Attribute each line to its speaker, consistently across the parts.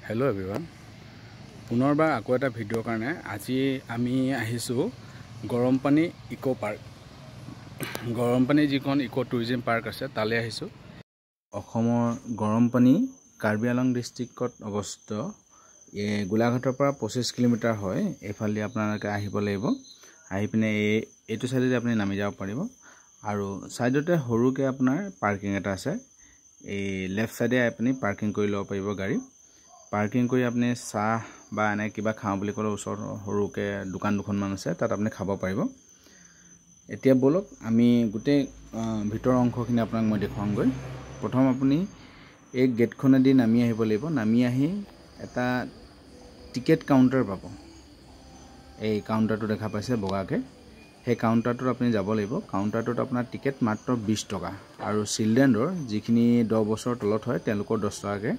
Speaker 1: Hello everyone पुनर्बार आको एटा भिडिओर कारणे আজি আমি আহিছো গৰমপানী ইকো পাৰ্ক গৰমপানী যিখন ইকো টুৰিজম পাৰ্ক আছে তালে আহিছো অসমৰ গৰমপানী কাৰ্বি আংলং ডিস্ট্ৰিক্টত অৱস্থিত গোলাঘাটৰ পৰা 25 কিলোমিটাৰ হয় এফালে আপোনালোকে আহিব লাগিব আহি পিনে এইটো সাইডে আপুনি নামি যাব পাৰিব আৰু সাইডতে হৰুকে আপোনাৰ পাৰ্কিং এটা আছে এই লেফট সাইডে আপুনি পাৰ্কিং কৰি লব পাৰিব গাড়ী পাৰ্কিং কৰি আপুনি চাহ বা এনে কিবা খাও বুলি ক'লে ওচৰ হৰুকে দোকান দুখনমান আছে তাত আপুনি খাব পাৰিব এতিয়া বলক আমি গুটে ভিতৰ অংশখিনি আপোনাক মই দেখুৱামগৈ প্ৰথম আপুনি এই গেটখনেদি নামি আহিব লাগিব নামি আহি এটা টিকেট কাউন্টাৰ পাব এই কাউন্টাৰটো দেখা পাইছে বগাকে সেই কাউন্টাৰটোত আপুনি যাব লাগিব কাউন্টাৰটোত আপোনাৰ টিকেট মাত্ৰ 20 টকা আৰু চিলড্ৰেনৰ যিখিনি 10 বছৰ তলত হয় তেওঁলোকৰ 10 টকাকে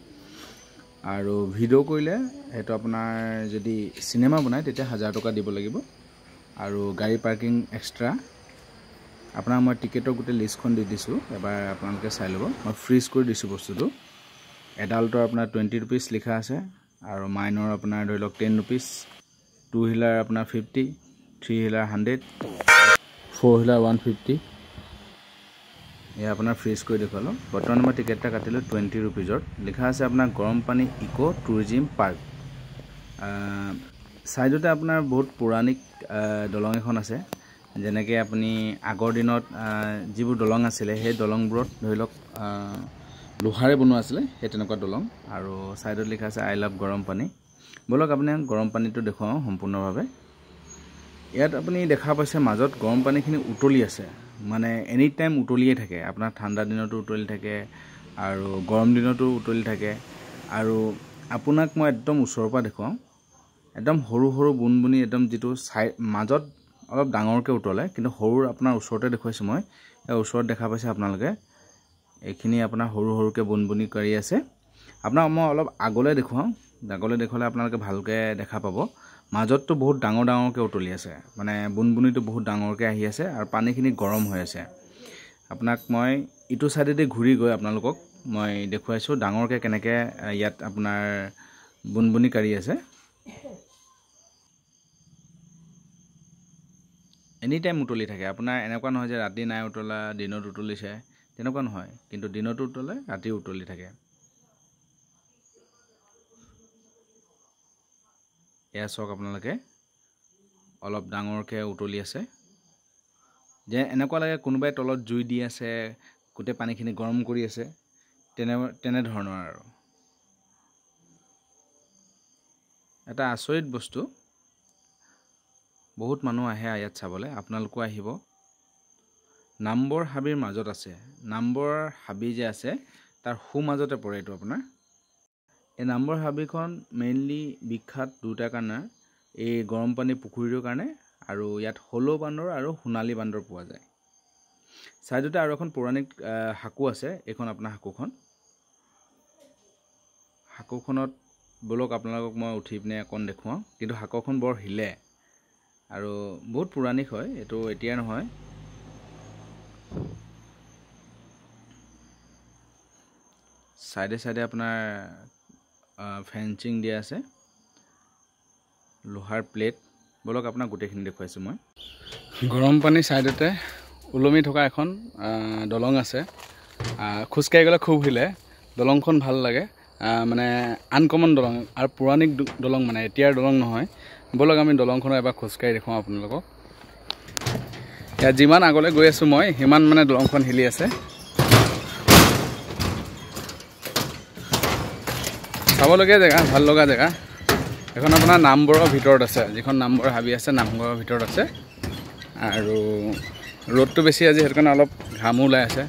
Speaker 1: আৰু ভিডিও কইলে হেটো আপোনাৰ যদি সিনেমা বনায় তেতিয়া 1000 টকা দিব লাগিব আৰু গাড়ী পাৰ্কিং এক্সট্ৰা আপোনাৰ মই টিকেটৰ গুটে লিষ্টখন দি দিছো এবাৰ আপোনালোকে চাই লব মই ফ্ৰিজ কৰি দিছো বস্তুটো এডাল্টৰ আপোনাৰ 20 रुपीस লিখা আছে আৰু মাইনৰ আপোনাৰ ধৰি লওক 10 रुपीस टू হুইলাৰ আপোনাৰ 50 थ्री হুইলাৰ 100 फोर হুইলাৰ 150 ये अपना फ्रीज कर देखलो बर्तमान मैं टिकेट काटिलो 20 रुपीजर लिखा আছে अपना गरमपानी इको टूरिज्म पार्क साइडते अपना बहुत पौराणिक दलং এখন আছে যেনেকৈ আপুনি আগৰ দিনত যিবোৰ দলং আছিল সেই দলংবোৰত ধৰি লওক লোহাৰে বনোৱা আছিল সেই তেনেকুৱা দলং আৰু সাইডত লিখা আছে আই লাভ গৰমপানী বলক আপুনি গৰমপানীটো দেখুৱাও সম্পূৰ্ণভাৱে ইয়াত আপুনি দেখা পাইছে মাজত গৰমপানীখিনি উতলি আছে মানে এনি টাইম উতলিয়ে থাকে আপোনাৰ ঠাণ্ডা দিনতো উতলি থাকে আৰু গৰম দিনতো উতলি থাকে আৰু আপোনাক মই একদম ওচৰৰ পৰা দেখুৱাও একদম হৰু হৰু বুনবুনি একদম যেটো মাজত অলপ ডাঙৰকে উতলে কিন্তু হৰুৰ আপোনাৰ ওচৰতে দেখুৱাইছো মই এই ওচৰত দেখা পাইছে আপোনালোকে এইখিনি আপোনাৰ হৰু হৰুকে বুনবুনি কৰি আছে আপোনাক মই অলপ আগলৈ দেখুৱাও আগলৈ দেখলে আপোনালোকে ভালকে দেখা পাব মাজতটো বহুত ডাঙৰ ডাঙৰকে উতলি আছে মানে বুনবুনিটো বহুত ডাঙৰকে আহি আছে আৰু পানীখিনি গৰম হৈ আছে আপোনাক মই ইটো সাইডেদি ঘুৰি গৈ আপোনালোকক মই দেখুৱাইছো ডাঙৰকে কেনেকে ইয়াত আপোনাৰ বুনবুনি কৰি আছে এনি টাইম উতলি থাকে আপোনাৰ এনেকুৱা নহয় যে ৰাতি নাই উতলা দিনত উতলিছে তেনেকুৱা নহয় কিন্তু দিনত উতলে ৰাতি উতলি থাকে এয়া চক আপোনালোকে অলপ ডাঙৰকে উতলি আছে যে এনেকুৱা লাগে কোনোবাই তলত জুই দি আছে গুটে পানীখিনি গৰম কৰি আছে তেনে ধৰণৰ আৰু এটা আচৰিত বস্তু বহুত মানুহ আহে ইয়াত চাবলে আপোনালোকো আহিব নাম্বৰ হাবিৰ মাজত আছে নাম্বৰ হাবি যে আছে তাৰ হু মাজতে পৰে এটো আপোনাৰ এই নাম্বৰ হাবিখন মেইনলি বিখ্যাত দুটা কাৰণে এই গৰমপানী পুখুৰীৰ কাৰণে আৰু ইয়াত হলো বান্দৰ আৰু সোণালী বান্দৰ পোৱা যায় সাইডতে আৰু এখন পৌৰাণিক হাকু আছে এখন আপোনাৰ হাকুখনত বলক আপোনালোকক মই উঠি পিনে অকন দেখুৱাও কিন্তু হাকুখন বৰ হিলে আৰু বহুত পৌৰাণিক হয় এটো এতিয়া নহয় সাইডে সাইডে আপোনাৰ ফেন্সিং দিয়া আছে লোহাৰ প্লেট বলক আপোনাক গুটেখিনি দেখুৱাইছো মই গৰমপানী সাইডতে উলমি থকা এখন দলং আছে খুসকাই গলে খুব হিলে দলংখন ভাল লাগে মানে আনকমন দলং আৰু পৌৰাণিক দলং মানে এতিয়াৰ দলং নহয় বলক আমি দলংখন এবাৰ খুসকাই দেখুৱাও আপোনালোকক ইয়া যিমান আগলে গৈ আছো মই হিমান মানে দলংখন হিলি আছে চাবলগীয়া জেগা ভাল লগা জেগা এখন আপোনাৰ নামবৰৰ ভিতৰত আছে যিখন নামবৰ হাবি আছে নামবৰৰ ভিতৰত আছে আৰু ৰ'দটো বেছি আজি হেতু কাৰণে অলপ ঘাম ওলাই আছে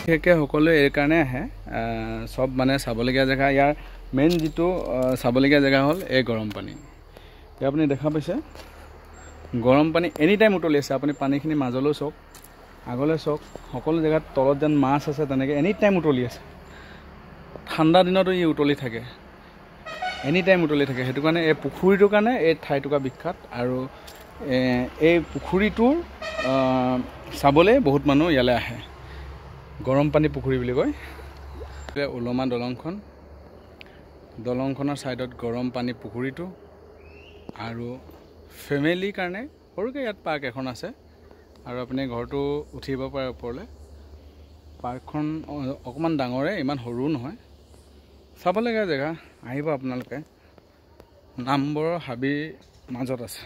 Speaker 1: হেকে সকলো এই কাৰণে আহে সব মানে চাবলগীয়া জেগা ইয়াৰ মেইন যেটো চাবলগীয়া জেগা হ'ল এই গৰমপানী এই আপুনি দেখা পাইছে গৰমপানী এনি টাইম উতলি আছে আপুনি পানীখিনি মাজলৈ চক আগলৈ চক সকলো জেগাত তলত যেন মাছ আছে তেনেকৈ এনি টাইম উতলি আছে ঠাণ্ডা দিনতো ই উতলি থাকে এনি টাইম উতলি থাকে হেতু কাৰণে এই পুখুৰীটোৰ কাৰণে এই ঠাইটুকা বিখ্যাত আৰু এই পুখুৰীটোৰ চাবলে বহুত মানুহ ইয়ালে আহে গৰম পানী পুখুৰী বুলি কয়। ওলমা দলংখনৰ ছাইডত গৰম পানী পুখুৰীটো আৰু ফেমিলিৰ কাৰণে সৰুকৈ ইয়াত পাৰ্ক এখন আছে আৰু আপুনি ঘৰটো উঠিব পাৰে ওপৰলৈ। পাৰ্কখন অকণমান ডাঙৰে, ইমান সৰুও নহয়, চাবলগীয়া জেগা। আহিব আপোনালোকে। নামবৰ হাবিৰ মাজত আছে।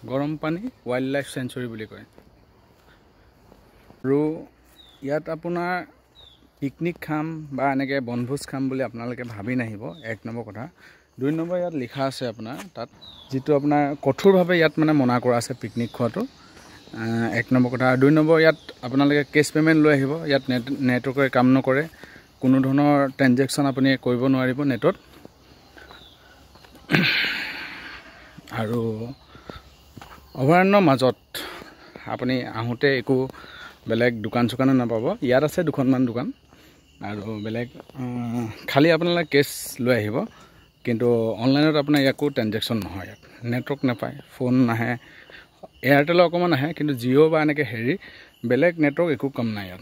Speaker 1: গৰম পানী ৱাইল্ড লাইফ চেঞ্চুৰী বুলি কয়। আৰু ইয়াত আপোনাৰ পিকনিক খাম বা এনেকৈ বনভোজ খাম বুলি আপোনালোকে ভাবি নাহিব, 1 নম্বৰ কথা। 2 নম্বৰ, ইয়াত লিখা আছে আপোনাৰ তাত, যিটো আপোনাৰ কঠোৰভাৱে ইয়াত মানে মনা কৰা আছে পিকনিক খোৱাটো, 1 নম্বৰ কথা। আৰু 2 নম্বৰ, ইয়াত আপোনালোকে কেছ পে'মেণ্ট লৈ আহিব। ইয়াত নেটৱৰ্কে কাম নকৰে, কোনো ধৰণৰ ট্ৰেনজেকশ্যন আপুনি কৰিব নোৱাৰিব নেটত। আৰু অভয়াৰণ্যৰ মাজত আপুনি আহোঁতে একো বেলেগ দোকান চোকানো নাপাব। ইয়াত আছে 2খনমান দোকান আৰু বেলেগ, খালি আপোনালোকে কেছ লৈ আহিব। কিন্তু অনলাইনত আপোনাৰ একো ট্ৰেনজেকশ্যন নহয়। ইয়াত নেটৱৰ্ক নাপায়, ফোন নাহে। এয়াৰটেলৰ অকণমান আহে, কিন্তু জিঅ' বা এনেকৈ বেলেগ নেটৱৰ্ক একো কাম নাই ইয়াত।